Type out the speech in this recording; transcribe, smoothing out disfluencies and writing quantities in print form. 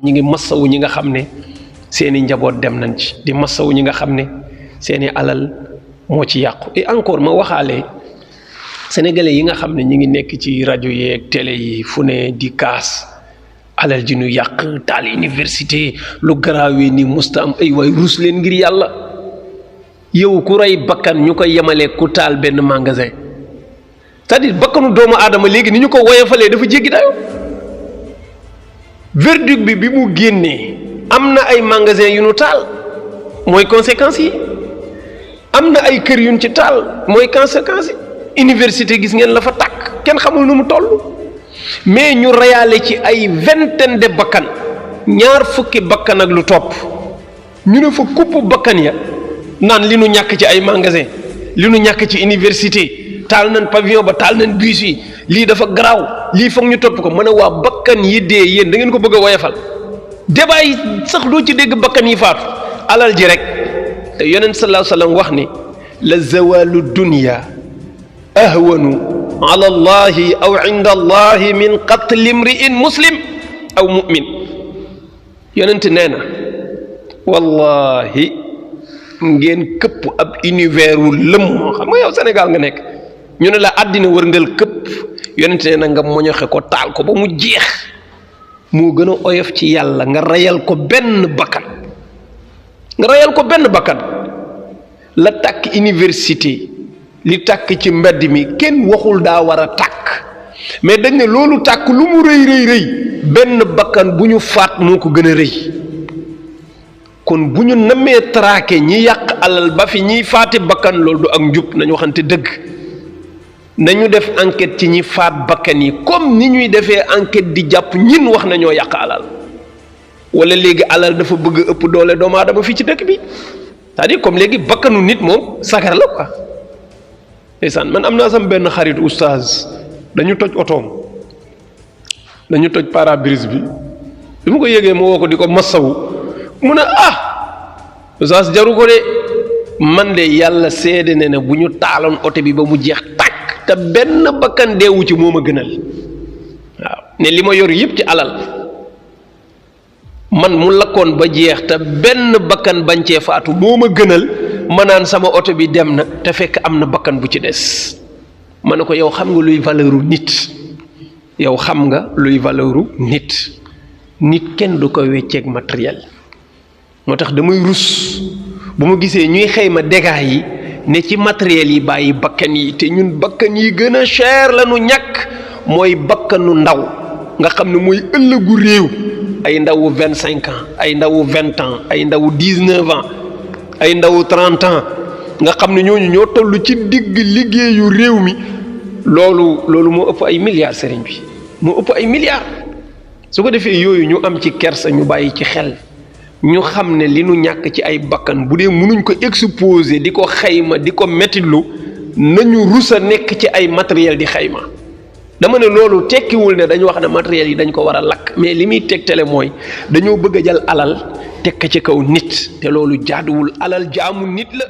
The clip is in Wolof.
ñi ngi massawu ñi nga xam ne seeni njaboot dem nañ ci di massawu ñi nga xam ne seeni alal moo ci yàqu. et encore ma waxaale sénégalais yi nga xam ne ñi ngi nekk ci rajo yeeg télé yi fu ne di kaas alal ji ñu yàq taal université lu garaawee ni musta am ay waay ruus leen ngir yàlla. yow ku rey bakkan ñu koy yemalee ku taal benn magasin c'est-à-dire bakkanu doomu aadama léegi ni ñu ko woyofalee dafa jéggi dayo verdict bi mu génnee am na ay magasin yu ñu taal mooy conséquences yi am na ay kër yu ñu ci taal mooy conséquences yi université gis ngeen la fa tàkk kenn xamul nu mu toll mais ñu reyaale ci ay vingtaine de bakkan ñaar fukki bakkan ak lu topp ñu ne fa kupp bakkan ya naan li nu ñàkk ci ay magasin li nu ñàkk ci université taal nañ pavillon ba taal nañ bus yi lii dafa garaaw lii foog ñu topp ko mën a waa bakkan yi dee yéen da ngeen ko bëgg a woyofal débat yi sax doo ci dégg bakkan yi faatu alal ji rek te yonent sallallahu alayhi wasallam wax ni la zawalu dunya ahwanu ala allahi aw inda allahi min qatli imri'in muslim aw mu'min yonent nee na wallahi ngeen këpp ab univers wu lëm moo xam nga yow Sénégal nga nekk ñu ne la àddina wërngal këpp yonent nee na nga moñoxe ko taal ko ba mu jeex moo gën a oyof ci yàlla nga reyal ko benn bakkan la tàkk université li tàkk ci mbedd mi kenn waxul daa war a tàkk mais dañ ne loolu tàkk lu mu rëy benn bakkan bu ñu faat moo ko gën a rëy kon bu ñu namee traqué ñi yàq alal ba fi ñiy faati bakkan loolu du ak njub nañu waxante dëgg nañu def enquête ci ñi faat bakkan yi comme ni ñuy defee enquête di jàpp ñin wax nañoo yàq alal wala léegi alal dafa bëgg ëpp doole doomu aadama fii ci dëkk bi c'est-à-dire comme léegi bakkanu nit moom sagar la quoi. ndeysaan man am naa sam benn xarit oustaz dañu toj otoom dañu toj pare-brise bi mu ko yégee ma woo ko di ko massawu mu ne oustaz jaru ko de man de yàlla seede ne bu ñu taaloon oto bi ba mu jeex tàkk te benn bakkan deewu ci moo ma gënal waaw ne li ma yor yëpp ci alal man mu lakkoon ba jeex te benn bakkan bañ cee faatu moo ma gënal ma naan sama oto bi dem na te fekk am na bakkan bu ci des ma ne ko yow xam nga luy valeuru nit yow xam nga luy valeuru nit kenn du ko wecceeg matériel moo tax damay rus bu ma gisee ñuy xëyma dégâts yi ne ci matériel yi bàyyi bakkan yi te ñun bakkan yi gën a cher la nu ñàkk mooy bakkanu ndaw nga xam ne mooy ëllëgu réew ay ndawu 25 ans ay ndawu 20 ans ay ndawu 19 ans ay ndawu 30 ans nga xam ne ñooñu ñoo toll ci digg liggéeyu réew mi loolu moo ëpp ay milliards sëriñ bi moo ëpp ay milliards su ko defee yooyu ñu am ci kersa ñu bàyyi ci xel ñu xam ne li nu ñàkk ci ay bakkan bu dee mënuñ ko exposer di ko xayma di ko mettitlu nañu rusa nekk ci ay matériel di xayma dama ne loolu tekkiwul ne dañu wax ne matériel yi dañ ko war a lakk mais li muy tegtale mooy dañoo bëgg a jël alal teg ko ci kaw nit te loolu jaaduwul alal jaamu nit la